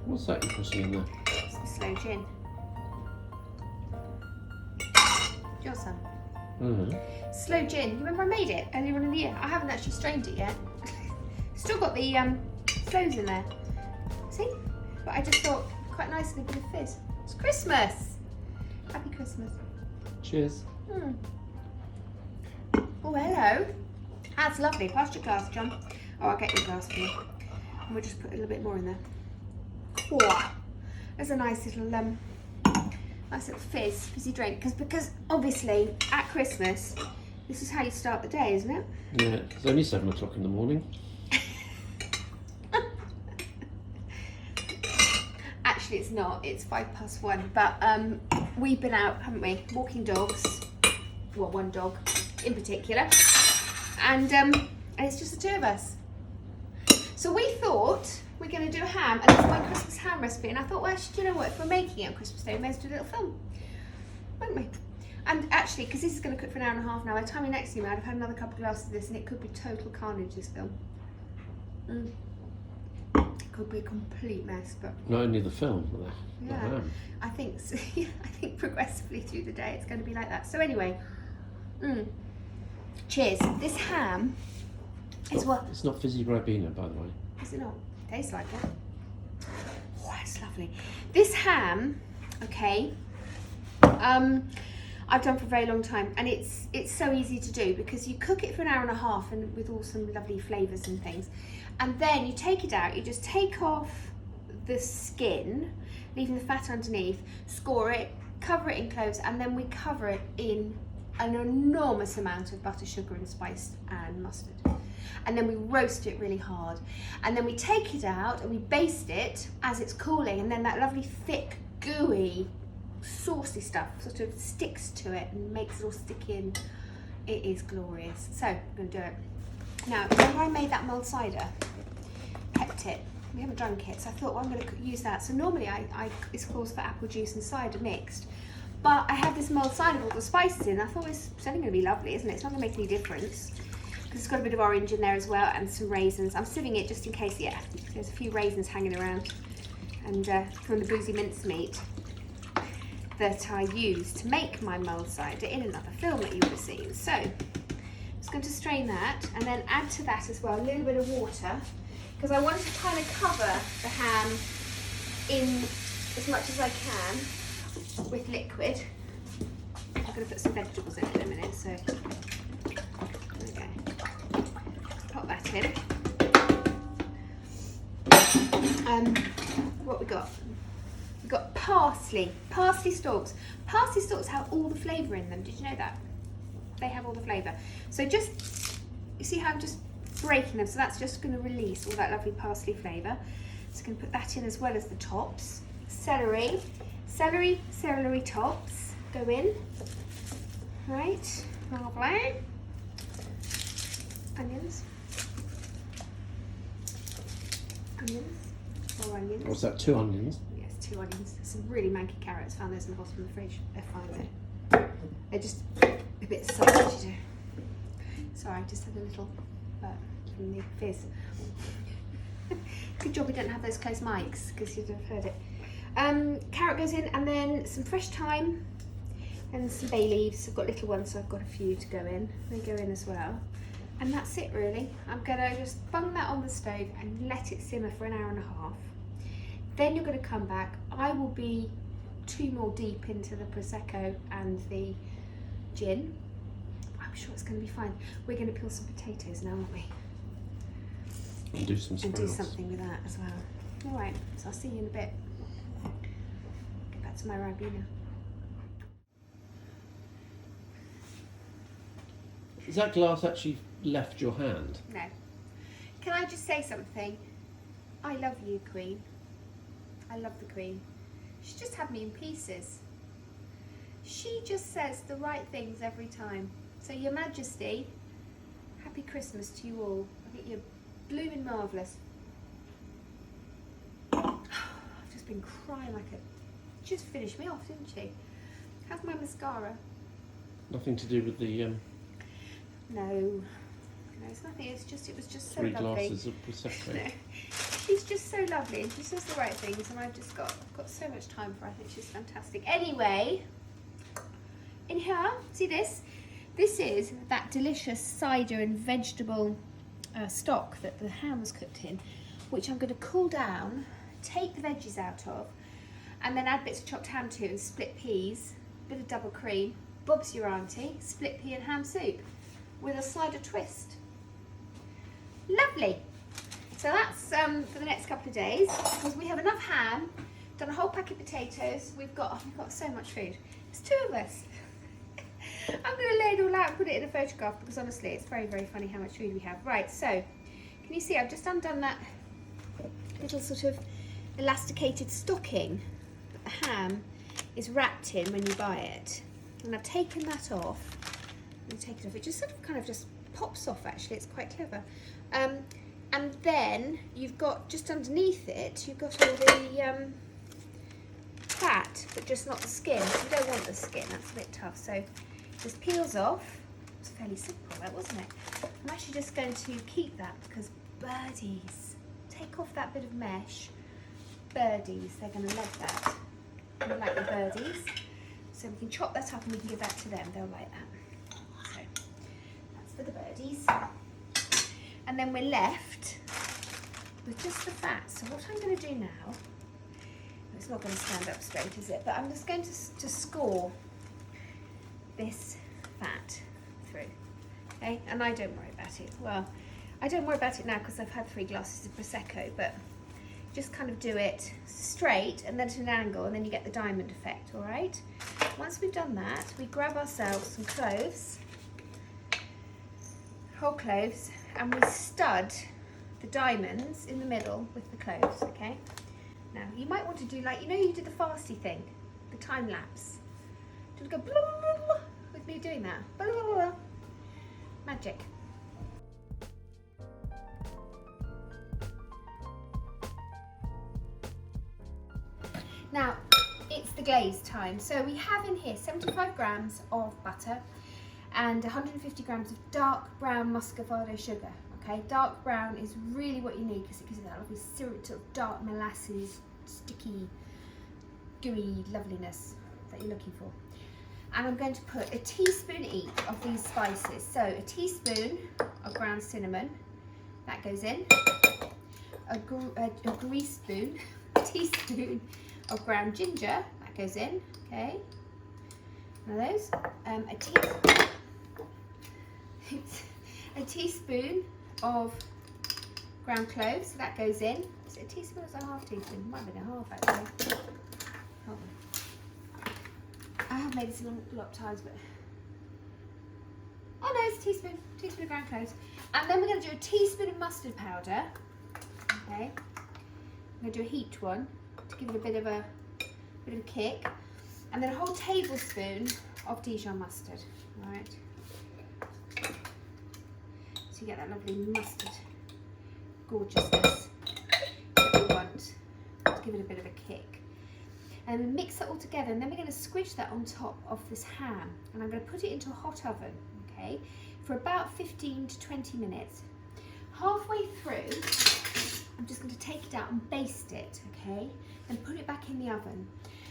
What's that you're putting in there? It's the Sloe Gin. Your son. Sloe Gin. You remember I made it earlier on in the year? I haven't actually strained it yet. Still got the sloes in there. See? But I just thought quite nice with a bit of fizz. It's Christmas. Happy Christmas. Cheers. Oh, hello. That's lovely. Pass your glass, John. Oh, I'll get your glass for you. And we'll just put a little bit more in there. Oh, there's a nice little fizzy drink. Because obviously at Christmas, this is how you start the day, isn't it? Yeah, it's only 7 o'clock in the morning. Actually, it's not. It's 1:05. But we've been out, haven't we? Walking dogs. Well, one dog in particular. And it's just the two of us. So we thought we're going to do a ham, and it's my Christmas ham recipe. And I thought, well, actually, you know what? If we're making it on Christmas Day, we may as well do a little film, won't we? And actually, because this is going to cook for an hour and a half now, by the time we next see me, I'd have had another couple of glasses of this, and it could be total carnage, this film. It could be a complete mess, but Not only the film, but the ham. I think so. I think progressively through the day, it's going to be like that. So anyway, cheers. This ham is what? It's not fizzy Ribena, by the way. Is it not? Tastes like it. Oh, it's lovely. This ham, okay, I've done for a very long time, and it's so easy to do because you cook it for an hour and a half and with all some lovely flavours and things, and then you take it out. You just take off the skin, leaving the fat underneath, score it, cover it in cloves, and then we cover it in an enormous amount of butter, sugar and spice and mustard. And then we roast it really hard. And then we take it out and we baste it as it's cooling, and then that lovely thick, gooey, saucy stuff sort of sticks to it and makes it all sticky, and it is glorious. So I'm going to do it. Now, remember I made that mulled cider? Kept it. We haven't drunk it, so I thought, well, I'm going to use that. So normally it's calls for apple juice and cider mixed. But I had this mulled cider with all the spices in. I thought it's only going to be lovely, isn't it? It's not going to make any difference because it's got a bit of orange in there as well and some raisins. I'm sieving it just in case, there's a few raisins hanging around, and from the boozy mincemeat that I used to make my mulled cider in another film that you would have seen. So I'm just going to strain that and then add to that as well a little bit of water, because I want to kind of cover the ham in as much as I can with liquid. I'm going to put some vegetables in it in a minute, so okay, pop that in. What we got? We've got parsley stalks. Parsley stalks have all the flavour in them. Did you know that? They have all the flavour. So just, you see how I'm just breaking them? So that's just going to release all that lovely parsley flavour. So I'm going to put that in as well as the tops. Celery tops go in. Right, lovely. Onions. More onions. What's that, 2 onions? 2 onions. Some really manky carrots. Found those in the bottom of the fridge. They're fine though. They're just a bit soft, you know. Sorry, I just had a little from the fizz. Good job we don't have those close mics because you'd have heard it. Carrot goes in, and then some fresh thyme and some bay leaves. I've got little ones, so I've got a few to go in. They go in as well. And that's it really. I'm gonna just bung that on the stove and let it simmer for an hour and a half. Then you're going to come back. I will be 2 more deep into the Prosecco and the gin. I'm sure it's going to be fine. We're going to peel some potatoes now, aren't we? And do some sprouts. And do something with that as well. All right, so I'll see you in a bit. Get back to my Ribena. Has that glass actually left your hand? No. Can I just say something? I love you, Queen. I love the Queen. She just had me in pieces. She just says the right things every time. So Your Majesty, happy Christmas to you all. I think you're blooming marvellous. I've just been crying like a... Just finished me off, didn't she? How's my mascara? Nothing to do with the... No, it's nothing. It was just so 3 lovely. glasses of Prosecco. No. She's just so lovely, and she says the right things, and I've got so much time for her. I think she's fantastic. Anyway, in here, see this? This is that delicious cider and vegetable stock that the ham was cooked in, which I'm going to cool down, take the veggies out of, and then add bits of chopped ham to, and split peas, a bit of double cream, Bob's your auntie, split pea and ham soup with a cider twist. Lovely. So that's for the next couple of days, because we have enough ham, done a whole pack of potatoes. We've got so much food. There's 2 of us. I'm going to lay it all out and put it in a photograph, because honestly it's very, very funny how much food we have. Right, so can you see I've just undone that little sort of elasticated stocking that the ham is wrapped in when you buy it, and I've taken that off. And take it off. It just sort of kind of just pops off, actually. It's quite clever. And then you've got just underneath it, you've got all the fat, but just not the skin. You don't want the skin, that's a bit tough. So it just peels off. It's fairly simple, that, wasn't it? I'm actually just going to keep that, because birdies, take off that bit of mesh. Birdies, they're going to love that. They like the birdies. So we can chop that up and we can give that to them. They'll like that. So that's for the birdies. And then we're left with just the fat. So what I'm going to do now, it's not going to stand up straight, is it? But I'm just going to score this fat through. Okay, and I don't worry about it. Well, I don't worry about it now because I've had 3 glasses of Prosecco, but just kind of do it straight and then at an angle, and then you get the diamond effect, all right? Once we've done that, we grab ourselves some cloves, whole cloves, and we stud the diamonds in the middle with the cloves, okay? Now, you might want to do like, you know you did the fasty thing, the time lapse. Just go blah, blah, blah, blah, with me doing that. Blah, blah, blah, blah. Magic. Now, it's the glaze time. So we have in here 75 grams of butter and 150 grams of dark brown muscovado sugar. Okay, dark brown is really what you need because it gives it that lovely syrup, sort of dark molasses, sticky, gooey loveliness that you're looking for. And I'm going to put a teaspoon each of these spices. So a teaspoon of ground cinnamon, that goes in. A teaspoon of ground ginger, that goes in. Okay, one of those. A teaspoon of ground cloves, so that goes in. Is it a teaspoon or is it a half teaspoon? It might have been a half actually. Hold on. I have made this a lot of times, but oh no, it's a teaspoon of ground cloves. And then we're going to do a teaspoon of mustard powder. Okay, I'm going to do a heaped one to give it a bit of a kick, and then a whole tablespoon of Dijon mustard. All right. So you get that lovely mustard gorgeousness that we want to give it a bit of a kick. And then mix that all together, and then we're going to squish that on top of this ham, and I'm going to put it into a hot oven, okay, for about 15 to 20 minutes. Halfway through, I'm just going to take it out and baste it, okay, and put it back in the oven.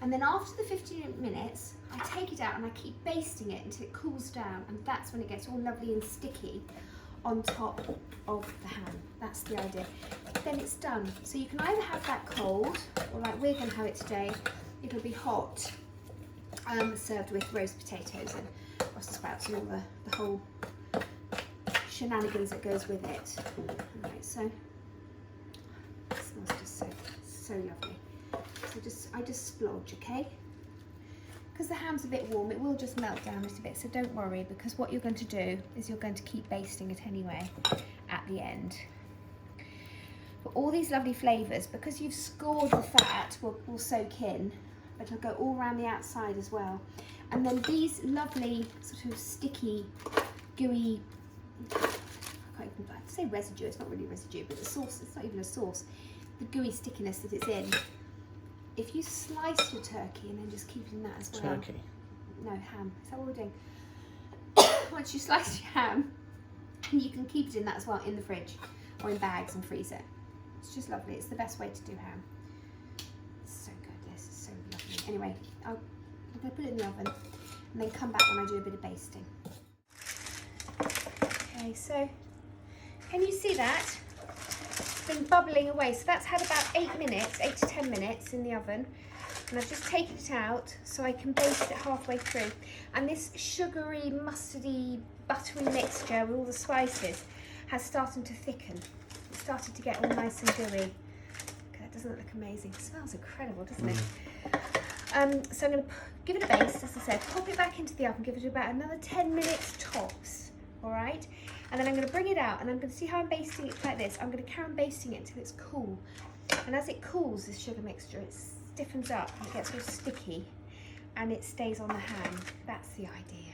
And then after the 15 minutes, I take it out and I keep basting it until it cools down, and that's when it gets all lovely and sticky on top of the ham. That's the idea. Then it's done. So you can either have that cold, or like we're going to have it today, it'll be hot, served with roast potatoes and Brussels sprouts and all the whole shenanigans that goes with it. Alright, so it smells just so lovely. So I just splodge, okay? Because the ham's a bit warm, it will just melt down a little bit, so don't worry, because what you're going to do is you're going to keep basting it anyway at the end. But all these lovely flavours, because you've scored the fat, will soak in, but it'll go all around the outside as well. And then these lovely sort of sticky, gooey, I can't even say residue, it's not really residue, but the sauce, it's not even a sauce, the gooey stickiness that it's in. If you slice your turkey and then just keep it in that as well. Turkey? No, ham. Is that what we're doing? Once you slice your ham, you can keep it in that as well, in the fridge or in bags and freeze it. It's just lovely. It's the best way to do ham. It's so good. This is so lovely. Anyway, I'm going to put it in the oven and then come back when I do a bit of basting. Okay, so can you see that? It's been bubbling away. So that's had about 8 to 10 minutes in the oven. And I've just taken it out so I can baste it halfway through. And this sugary, mustardy, buttery mixture with all the spices has started to thicken. It's started to get all nice and gooey. Okay, that doesn't look amazing. It smells incredible, doesn't it? So I'm going to give it a baste, as I said, pop it back into the oven, give it about another 10 minutes tops, all right? And then I'm going to bring it out and I'm going to see how I'm basting it like this. I'm going to carry on basting it until it's cool. And as it cools, this sugar mixture, it stiffens up, and it gets all sticky, and it stays on the ham. That's the idea.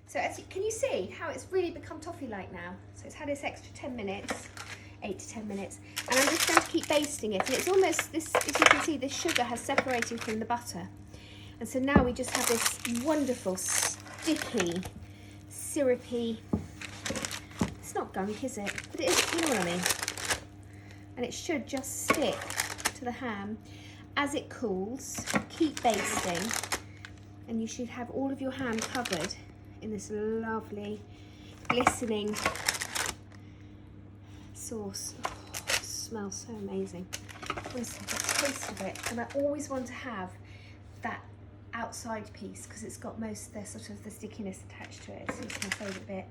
So can you see how it's really become toffee-like now? So it's had this extra 10 minutes, 8 to 10 minutes, and I'm just going to keep basting it. And it's almost, this, as you can see, this sugar has separated from the butter. And so now we just have this wonderful, sticky, syrupy, it's not gunk, is it? But it is, you know what I mean? And it should just stick to the ham. As it cools, keep basting, and you should have all of your ham covered in this lovely, glistening sauce. Oh, it smells so amazing. Honestly, the taste of it. And I always want to have that outside piece because it's got most of the sort of the stickiness attached to it. So it's my favourite bit.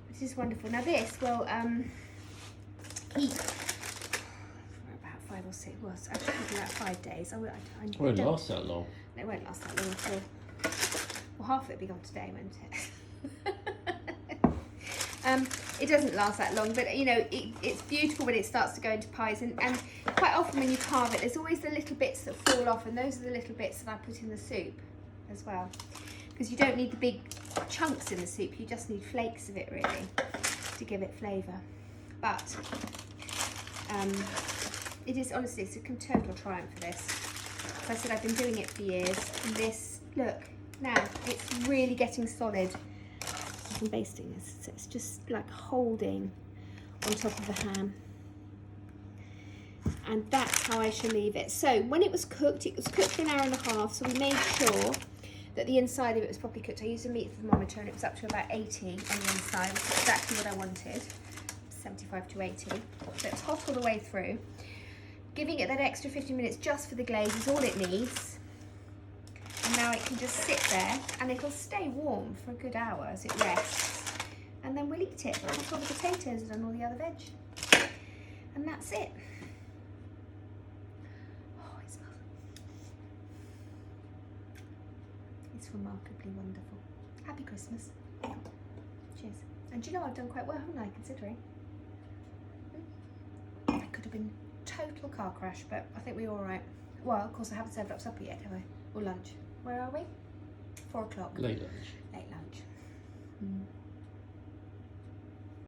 Which is wonderful. Now this will keep for about 5 or 6. Well, actually probably about 5 days. It won't last that long. It won't last that long at all. Well, half of it will be gone today, won't it? It doesn't last that long, but you know, it's beautiful when it starts to go into pies, and quite often when you carve it, there's always the little bits that fall off, and those are the little bits that I put in the soup as well, because you don't need the big chunks in the soup, you just need flakes of it really to give it flavour. But it is, honestly, it's a total triumph for this. As I said, I've been doing it for years, and this, look, now it's really getting solid. I'm basting this, so it's just like holding on top of the ham, and that's how I shall leave it. So when it was cooked for an hour and a half, so we made sure that the inside of it was properly cooked. I used a meat thermometer and it was up to about 80 on the inside, which is exactly what I wanted, 75 to 80, so it's hot all the way through. Giving it that extra 15 minutes just for the glaze is all it needs. And now it can just sit there and it'll stay warm for a good hour as it rests. And then we'll eat it on top of the potatoes and all the other veg. And that's it. Oh, it smells. It's remarkably wonderful. Happy Christmas. Cheers. And do you know, I've done quite well, haven't I, considering? That could have been total car crash, but I think we're all right. Well, of course, I haven't served up supper yet, have I? Or lunch. Where are we? 4 o'clock. Late lunch. Late lunch.